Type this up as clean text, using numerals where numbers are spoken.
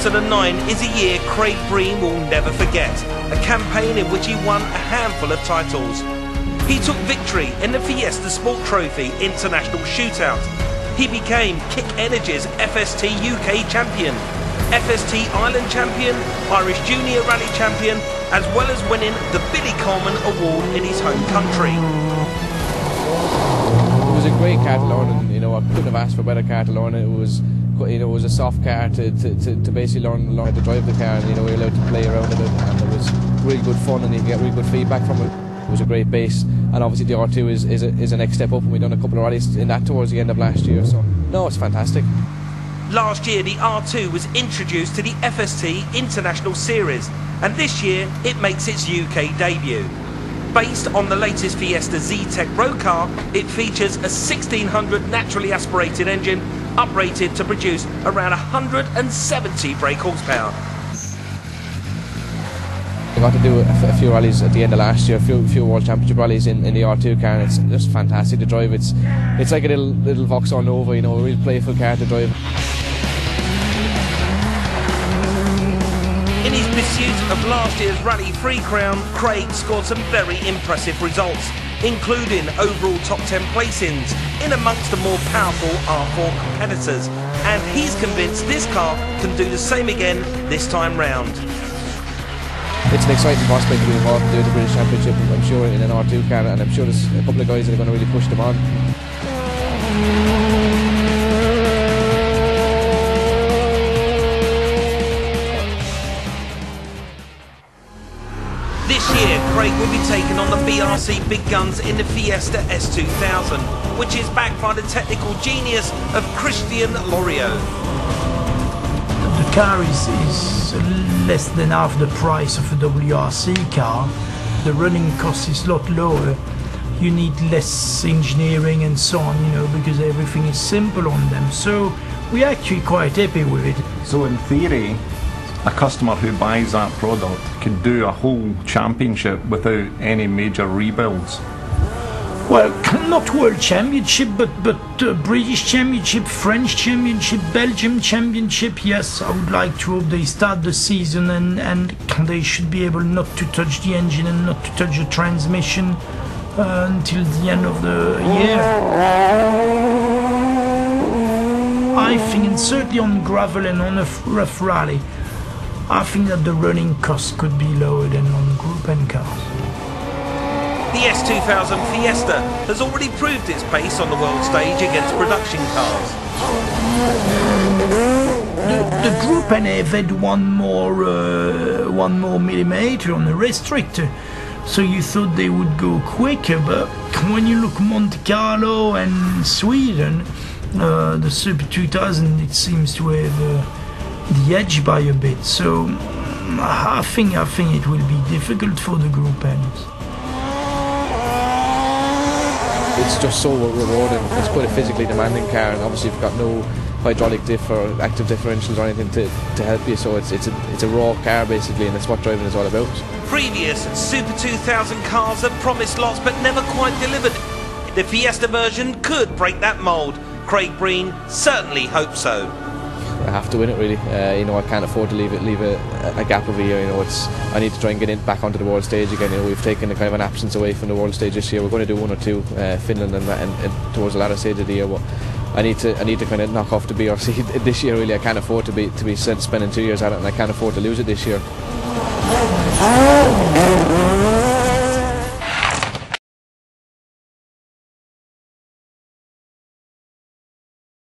2009 is a year Craig Breen will never forget, a campaign in which he won a handful of titles. He took victory in the Fiesta Sport Trophy International Shootout. He became Kick Energy's FST UK Champion, FST Ireland Champion, Irish Junior Rally Champion, as well as winning the Billy Coleman Award in his home country. It was a great car to learn, and I couldn't have asked for a better car to learn. It was a soft car to basically learn how to drive the car, and we were allowed to play around with it, and it was really good fun, and you get really good feedback from it. It was a great base, and obviously the R2 is a next step up, and we've done a couple of rallies in that towards the end of last year, so no, it's fantastic. Last year the R2 was introduced to the FST International Series, and this year it makes its UK debut. Based on the latest Fiesta Z-Tech road car, it features a 1600 naturally aspirated engine, uprated to produce around 170 brake horsepower. I got to do a few rallies at the end of last year, a few World Championship rallies in the R2 car, and it's just fantastic to drive. It's like a little Vauxhall Nova, a real playful car to drive. In his pursuit of last year's Rally 3 crown, Craig scored some very impressive results, including overall top 10 placings in amongst the more powerful R4 competitors, and he's convinced this car can do the same again this time round. It's an exciting prospect to be involved in the British Championship, I'm sure, in an R2 car, and I'm sure there's a couple of guys that are going to really push them on. This year, Craig will be taking on the BRC big guns in the Fiesta S2000, which is backed by the technical genius of Christian Loriot. The car is less than half the price of a WRC car. The running cost is a lot lower. You need less engineering and so on, because everything is simple on them. So we're actually quite happy with it. So in theory, a customer who buys that product could do a whole championship without any major rebuilds. Well, not World Championship, but British Championship, French Championship, Belgium Championship. Yes, I would like to hope they start the season and they should be able not to touch the engine and not to touch the transmission until the end of the year. I think, and certainly on gravel and on a rough rally, I think that the running cost could be lower than on Group N cars. The S2000 Fiesta has already proved its pace on the world stage against production cars. The Group N have had one more millimeter on the restrictor, so you thought they would go quicker, but when you look Monte Carlo and Sweden, the Super 2000, it seems to have the edge by a bit. So I think it will be difficult for the Group Ns. It's just so rewarding. It's quite a physically demanding car, and obviously you've got no hydraulic diff or active differentials or anything to help you, so it's a raw car basically, and that's what driving is all about. Previous Super 2000 cars have promised lots but never quite delivered. The Fiesta version could break that mould. Craig Breen certainly hopes so. I have to win it really. I can't afford to leave a gap of a year. I need to try and get back onto the world stage again. We've taken a kind of an absence away from the world stage this year. We're going to do one or two, Finland and towards the latter stage of the year. But I need to kind of knock off the BRC this year. Really, I can't afford to be spending 2 years at it, and I can't afford to lose it this year.